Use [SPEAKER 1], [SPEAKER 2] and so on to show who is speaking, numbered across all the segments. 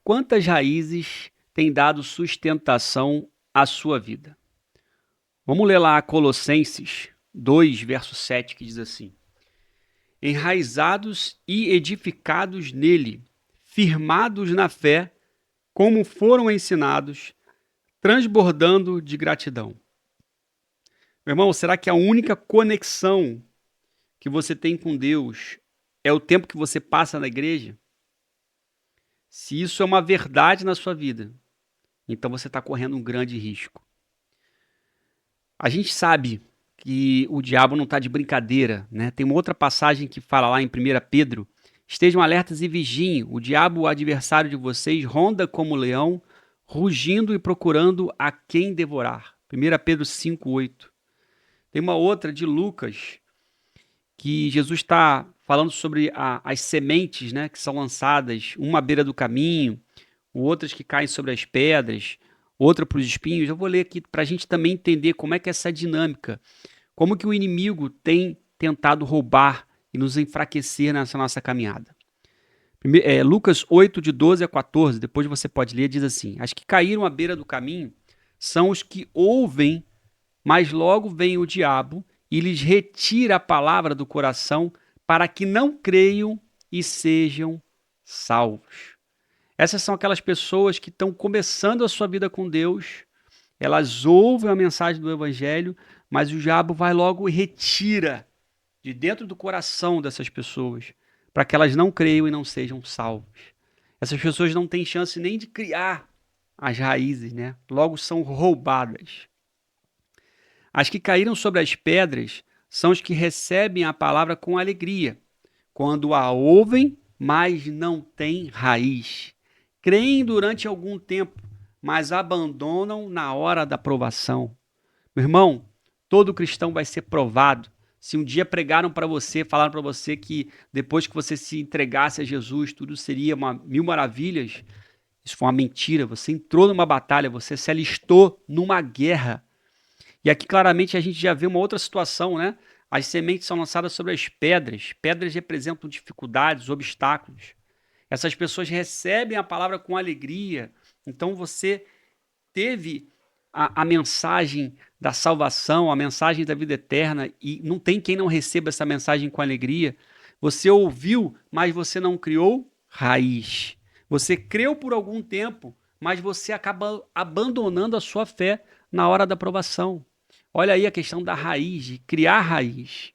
[SPEAKER 1] Quantas raízes têm dado sustentação à sua vida? Vamos ler lá Colossenses 2, verso 7, que diz assim: Enraizados e edificados nele, firmados na fé, como foram ensinados, transbordando de gratidão. Meu irmão, será que a única conexão que você tem com Deus é o tempo que você passa na igreja? Se isso é uma verdade na sua vida, então você está correndo um grande risco. A gente sabe que o diabo não está de brincadeira, né? Tem uma outra passagem que fala lá em 1 Pedro: estejam alertas e vigiem, o diabo, o adversário de vocês, ronda como leão, rugindo e procurando a quem devorar. 1 Pedro 5:8. Tem uma outra de Lucas, que Jesus está falando sobre as sementes, né, que são lançadas, uma à beira do caminho, outras que caem sobre as pedras, outra para os espinhos. Eu vou ler aqui para a gente também entender como é que é essa dinâmica, como que o inimigo tem tentado roubar e nos enfraquecer nessa nossa caminhada. Lucas 8, de 12 a 14, depois você pode ler, diz assim: as que caíram à beira do caminho são os que ouvem, mas logo vem o diabo e lhes retira a palavra do coração para que não creiam e sejam salvos. Essas são aquelas pessoas que estão começando a sua vida com Deus, elas ouvem a mensagem do evangelho, mas o diabo vai logo e retira de dentro do coração dessas pessoas, para que elas não creiam e não sejam salvas. Essas pessoas não têm chance nem de criar as raízes, né? Logo são roubadas. As que caíram sobre as pedras são os que recebem a palavra com alegria, quando a ouvem, mas não têm raiz. Creem durante algum tempo, mas abandonam na hora da provação. Meu irmão, todo cristão vai ser provado. Se um dia pregaram para você, falaram para você que depois que você se entregasse a Jesus, tudo seria mil maravilhas, isso foi uma mentira. Você entrou numa batalha, você se alistou numa guerra. E aqui claramente a gente já vê uma outra situação, né? As sementes são lançadas sobre as pedras. Pedras representam dificuldades, obstáculos. Essas pessoas recebem a palavra com alegria. Então você teve a mensagem da salvação, a mensagem da vida eterna, e não tem quem não receba essa mensagem com alegria. Você ouviu, mas você não criou raiz. Você creu por algum tempo, mas você acaba abandonando a sua fé na hora da provação. Olha aí a questão da raiz, de criar raiz.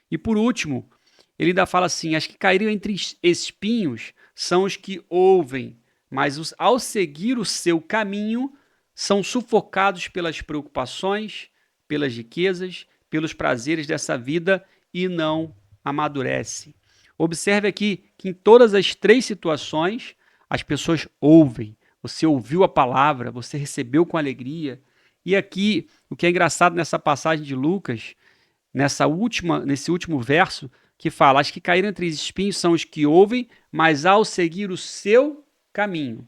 [SPEAKER 1] E por último, ele ainda fala assim: as que caíram entre espinhos são os que ouvem, mas ao seguir o seu caminho são sufocados pelas preocupações, pelas riquezas, pelos prazeres dessa vida e não amadurecem. Observe aqui que em todas as três situações as pessoas ouvem. Você ouviu a palavra, você recebeu com alegria. E aqui, o que é engraçado nessa passagem de Lucas, nesse último verso, que fala: as que caíram entre espinhos são os que ouvem, mas ao seguir o seu caminho.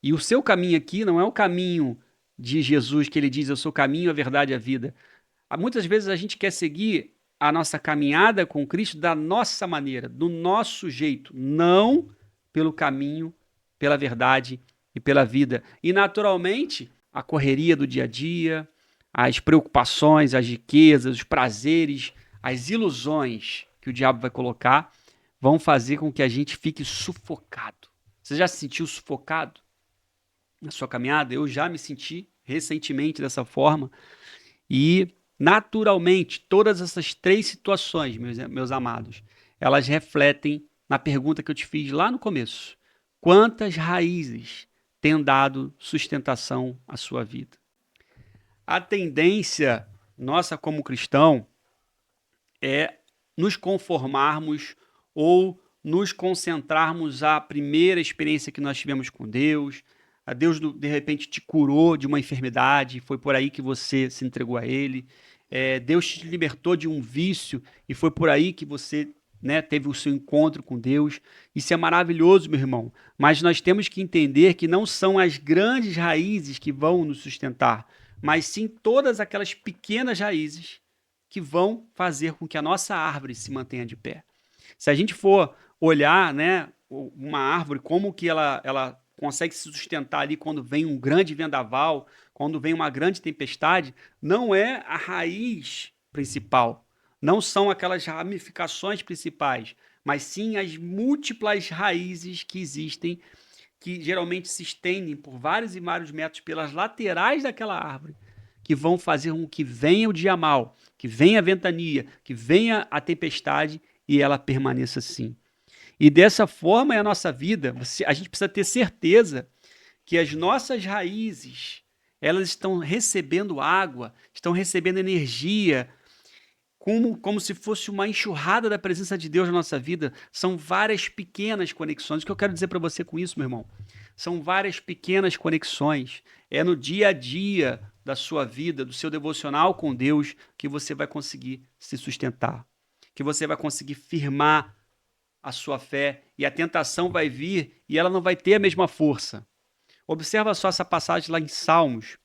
[SPEAKER 1] E o seu caminho aqui não é o caminho de Jesus, que ele diz: eu sou o caminho, a verdade e a vida. Muitas vezes a gente quer seguir a nossa caminhada com Cristo da nossa maneira, do nosso jeito, não pelo caminho, pela verdade e pela vida. E naturalmente, a correria do dia a dia, as preocupações, as riquezas, os prazeres, as ilusões que o diabo vai colocar vão fazer com que a gente fique sufocado. Você já se sentiu sufocado na sua caminhada? Eu já me senti recentemente dessa forma. E, naturalmente, todas essas três situações, meus amados, elas refletem na pergunta que eu te fiz lá no começo: quantas raízes têm dado sustentação à sua vida? A tendência nossa como cristão é nos conformarmos ou nos concentrarmos à primeira experiência que nós tivemos com Deus. A Deus, de repente, te curou de uma enfermidade, foi por aí que você se entregou a Ele. Deus te libertou de um vício e foi por aí que você, né, teve o seu encontro com Deus. Isso é maravilhoso, meu irmão. Mas nós temos que entender que não são as grandes raízes que vão nos sustentar, mas sim todas aquelas pequenas raízes que vão fazer com que a nossa árvore se mantenha de pé. Se a gente for olhar, né, uma árvore, como que ela consegue se sustentar ali quando vem um grande vendaval, quando vem uma grande tempestade, não é a raiz principal, não são aquelas ramificações principais, mas sim as múltiplas raízes que existem, que geralmente se estendem por vários e vários metros pelas laterais daquela árvore, que vão fazer com que venha o dia mau, que venha a ventania, que venha a tempestade e ela permaneça assim. E dessa forma é a nossa vida. A gente precisa ter certeza que as nossas raízes, elas estão recebendo água, estão recebendo energia, como se fosse uma enxurrada da presença de Deus na nossa vida. São várias pequenas conexões. O que eu quero dizer para você com isso, meu irmão? São várias pequenas conexões. É no dia a dia da sua vida, do seu devocional com Deus, que você vai conseguir se sustentar, que você vai conseguir firmar a sua fé, e a tentação vai vir e ela não vai ter a mesma força. Observa só essa passagem lá em Salmos,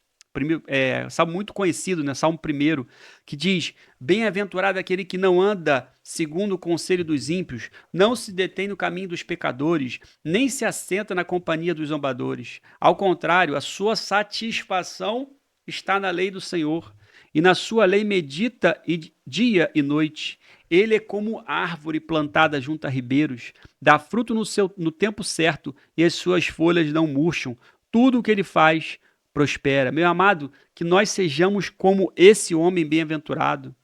[SPEAKER 1] salmo muito conhecido, né? Salmo 1, que diz: Bem-aventurado aquele que não anda segundo o conselho dos ímpios, não se detém no caminho dos pecadores, nem se assenta na companhia dos zombadores. Ao contrário, a sua satisfação está na lei do Senhor, e na sua lei medita dia e noite. Ele é como árvore plantada junto a ribeiros, dá fruto no tempo certo, e as suas folhas não murcham. Tudo o que ele faz prospera. Meu amado, que nós sejamos como esse homem bem-aventurado,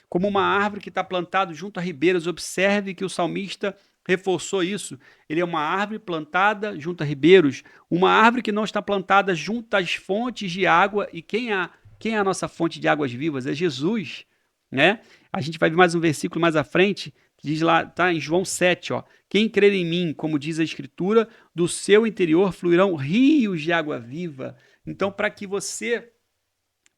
[SPEAKER 1] como uma árvore que está plantada junto a ribeiros. Observe que o salmista reforçou isso. Ele é uma árvore plantada junto a ribeiros, uma árvore que não está plantada junto às fontes de água. E quem é a nossa fonte de águas vivas? É Jesus, né? A gente vai ver mais um versículo mais à frente, que diz lá, tá em João 7, ó. Quem crer em mim, como diz a Escritura, do seu interior fluirão rios de água viva. Então, para que você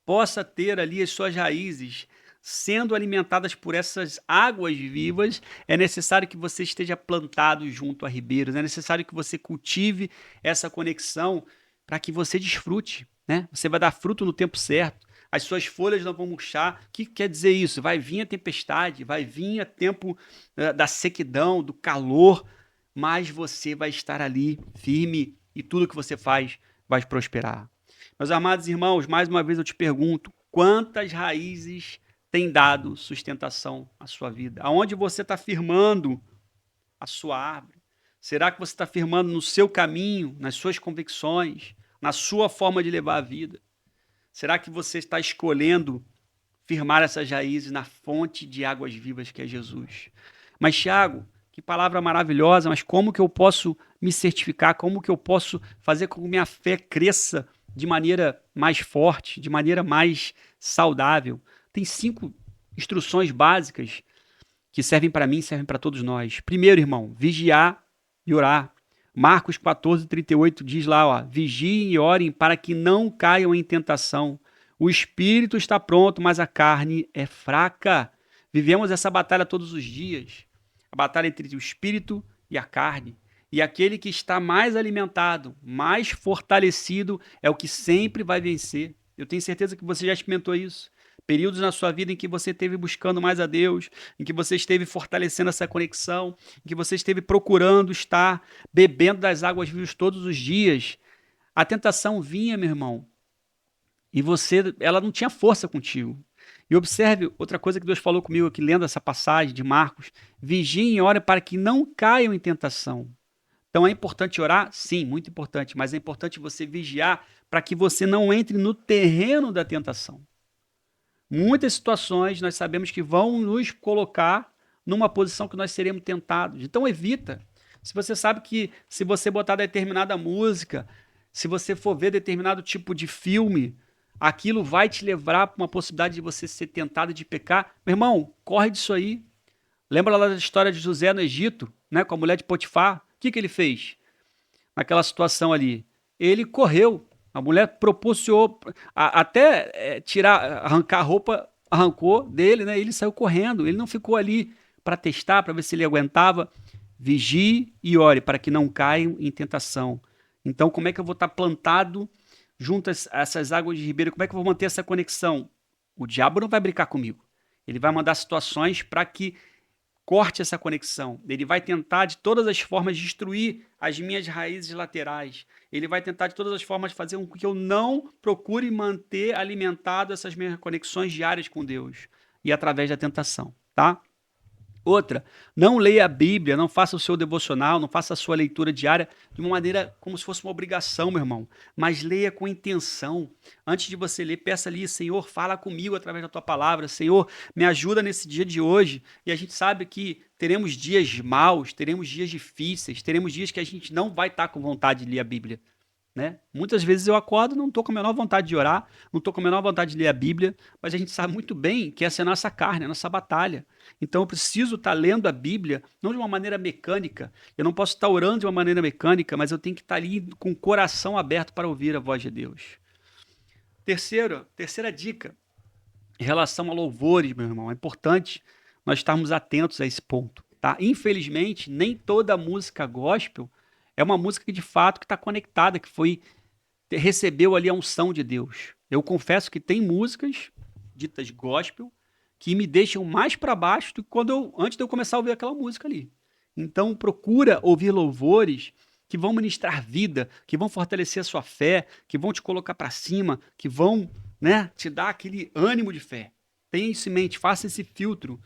[SPEAKER 1] possa ter ali as suas raízes sendo alimentadas por essas águas vivas, é necessário que você esteja plantado junto a ribeiros, é necessário que você cultive essa conexão para que você desfrute, né? Você vai dar fruto no tempo certo, as suas folhas não vão murchar. O que quer dizer isso? Vai vir a tempestade, vai vir o tempo da sequidão, do calor, mas você vai estar ali firme e tudo que você faz vai prosperar. Meus amados irmãos, mais uma vez eu te pergunto, quantas raízes têm dado sustentação à sua vida? Aonde você está firmando a sua árvore? Será que você está firmando no seu caminho, nas suas convicções, na sua forma de levar a vida? Será que você está escolhendo firmar essas raízes na fonte de águas vivas que é Jesus? Mas, Tiago, que palavra maravilhosa, mas como que eu posso me certificar? Como que eu posso fazer com que minha fé cresça de maneira mais forte, de maneira mais saudável? Tem 5 instruções básicas que servem para mim e servem para todos nós. Primeiro, irmão, vigiar e orar. Marcos 14:38 diz lá, ó, vigiem e orem para que não caiam em tentação. O espírito está pronto, mas a carne é fraca. Vivemos essa batalha todos os dias. A batalha entre o espírito e a carne. E aquele que está mais alimentado, mais fortalecido, é o que sempre vai vencer. Eu tenho certeza que você já experimentou isso. Períodos na sua vida em que você esteve buscando mais a Deus, em que você esteve fortalecendo essa conexão, em que você esteve procurando estar bebendo das águas vivas todos os dias. A tentação vinha, meu irmão, e ela não tinha força contigo. E observe outra coisa que Deus falou comigo aqui, lendo essa passagem de Marcos: vigiem e orem para que não caiam em tentação. Então é importante orar? Sim, muito importante, mas é importante você vigiar para que você não entre no terreno da tentação. Muitas situações nós sabemos que vão nos colocar numa posição que nós seremos tentados. Então evita. Se você sabe que se você botar determinada música, se você for ver determinado tipo de filme, aquilo vai te levar para uma possibilidade de você ser tentado de pecar. Meu irmão, corre disso aí. Lembra lá da história de José no Egito, né, com a mulher de Potifar? O que ele fez naquela situação ali? Ele correu. A mulher propulsou até arrancar a roupa, arrancou dele, né? Ele saiu correndo. Ele não ficou ali para testar, para ver se ele aguentava. Vigie e ore para que não caiam em tentação. Então, como é que eu vou estar plantado junto a essas águas de ribeiro? Como é que eu vou manter essa conexão? O diabo não vai brincar comigo. Ele vai mandar situações para que corte essa conexão. Ele vai tentar de todas as formas destruir as minhas raízes laterais. Ele vai tentar de todas as formas fazer com que eu não procure manter alimentado essas minhas conexões diárias com Deus. E através da tentação, tá? Outra, não leia a Bíblia, não faça o seu devocional, não faça a sua leitura diária de uma maneira como se fosse uma obrigação, meu irmão, mas leia com intenção. Antes de você ler, peça ali, Senhor, fala comigo através da tua palavra, Senhor, me ajuda nesse dia de hoje. E a gente sabe que teremos dias maus, teremos dias difíceis, teremos dias que a gente não vai estar com vontade de ler a Bíblia. Né? Muitas vezes eu acordo, não estou com a menor vontade de orar, não estou com a menor vontade de ler a Bíblia, mas a gente sabe muito bem que essa é a nossa carne, a nossa batalha. Então eu preciso estar lendo a Bíblia, não de uma maneira mecânica. Eu não posso estar orando de uma maneira mecânica, mas eu tenho que estar ali com o coração aberto para ouvir a voz de Deus. Terceira dica, em relação a louvores, meu irmão, é importante nós estarmos atentos a esse ponto. Tá? Infelizmente, nem toda música gospel é uma música que de fato que está conectada, que recebeu ali a unção de Deus. Eu confesso que tem músicas ditas gospel que me deixam mais para baixo do que antes de eu começar a ouvir aquela música ali. Então procura ouvir louvores que vão ministrar vida, que vão fortalecer a sua fé, que vão te colocar para cima, que vão, né, te dar aquele ânimo de fé. Tenha isso em mente, faça esse filtro.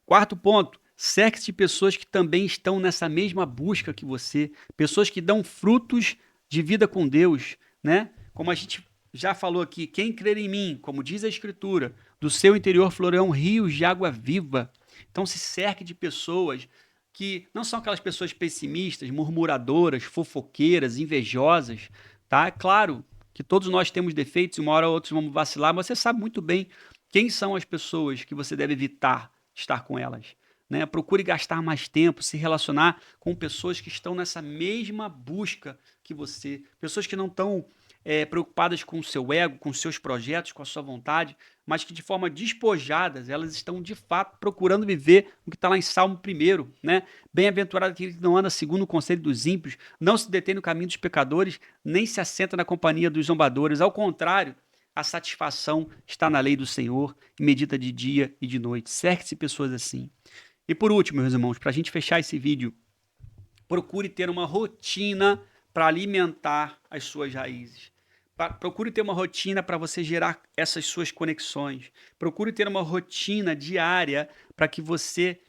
[SPEAKER 1] Quarto ponto, cerque-se de pessoas que também estão nessa mesma busca que você, pessoas que dão frutos de vida com Deus, né? Como a gente já falou aqui, quem crer em mim, como diz a Escritura, do seu interior florão rios de água viva. Então se cerque de pessoas que não são aquelas pessoas pessimistas, murmuradoras, fofoqueiras, invejosas, tá? É claro que todos nós temos defeitos e uma hora ou outra vamos vacilar, mas você sabe muito bem quem são as pessoas que você deve evitar estar com elas. Né? Procure gastar mais tempo, se relacionar com pessoas que estão nessa mesma busca que você, pessoas que não estão preocupadas com o seu ego, com os seus projetos, com a sua vontade, mas que de forma despojadas, elas estão de fato procurando viver o que está lá em Salmo 1, né? Bem-aventurado aquele que não anda segundo o conselho dos ímpios, não se detém no caminho dos pecadores, nem se assenta na companhia dos zombadores. Ao contrário, a satisfação está na lei do Senhor e medita de dia e de noite. Cerque-se de pessoas assim. E por último, meus irmãos, para a gente fechar esse vídeo, procure ter uma rotina para alimentar as suas raízes. Procure ter uma rotina para você gerar essas suas conexões. Procure ter uma rotina diária para que você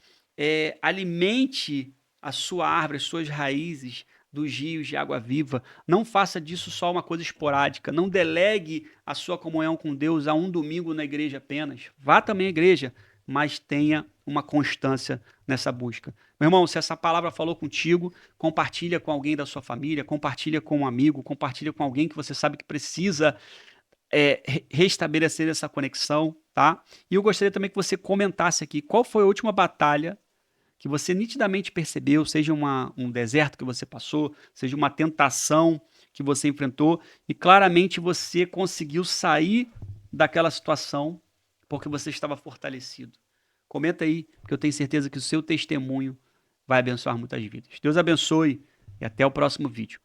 [SPEAKER 1] alimente a sua árvore, as suas raízes dos rios de água viva. Não faça disso só uma coisa esporádica. Não delegue a sua comunhão com Deus a um domingo na igreja apenas. Vá também à igreja, mas tenha uma constância nessa busca. Meu irmão, se essa palavra falou contigo, compartilha com alguém da sua família, compartilha com um amigo, compartilha com alguém que você sabe que precisa restabelecer essa conexão, tá? E eu gostaria também que você comentasse aqui qual foi a última batalha que você nitidamente percebeu, seja um deserto que você passou, seja uma tentação que você enfrentou, e claramente você conseguiu sair daquela situação porque você estava fortalecido. Comenta aí, porque eu tenho certeza que o seu testemunho vai abençoar muitas vidas. Deus abençoe e até o próximo vídeo.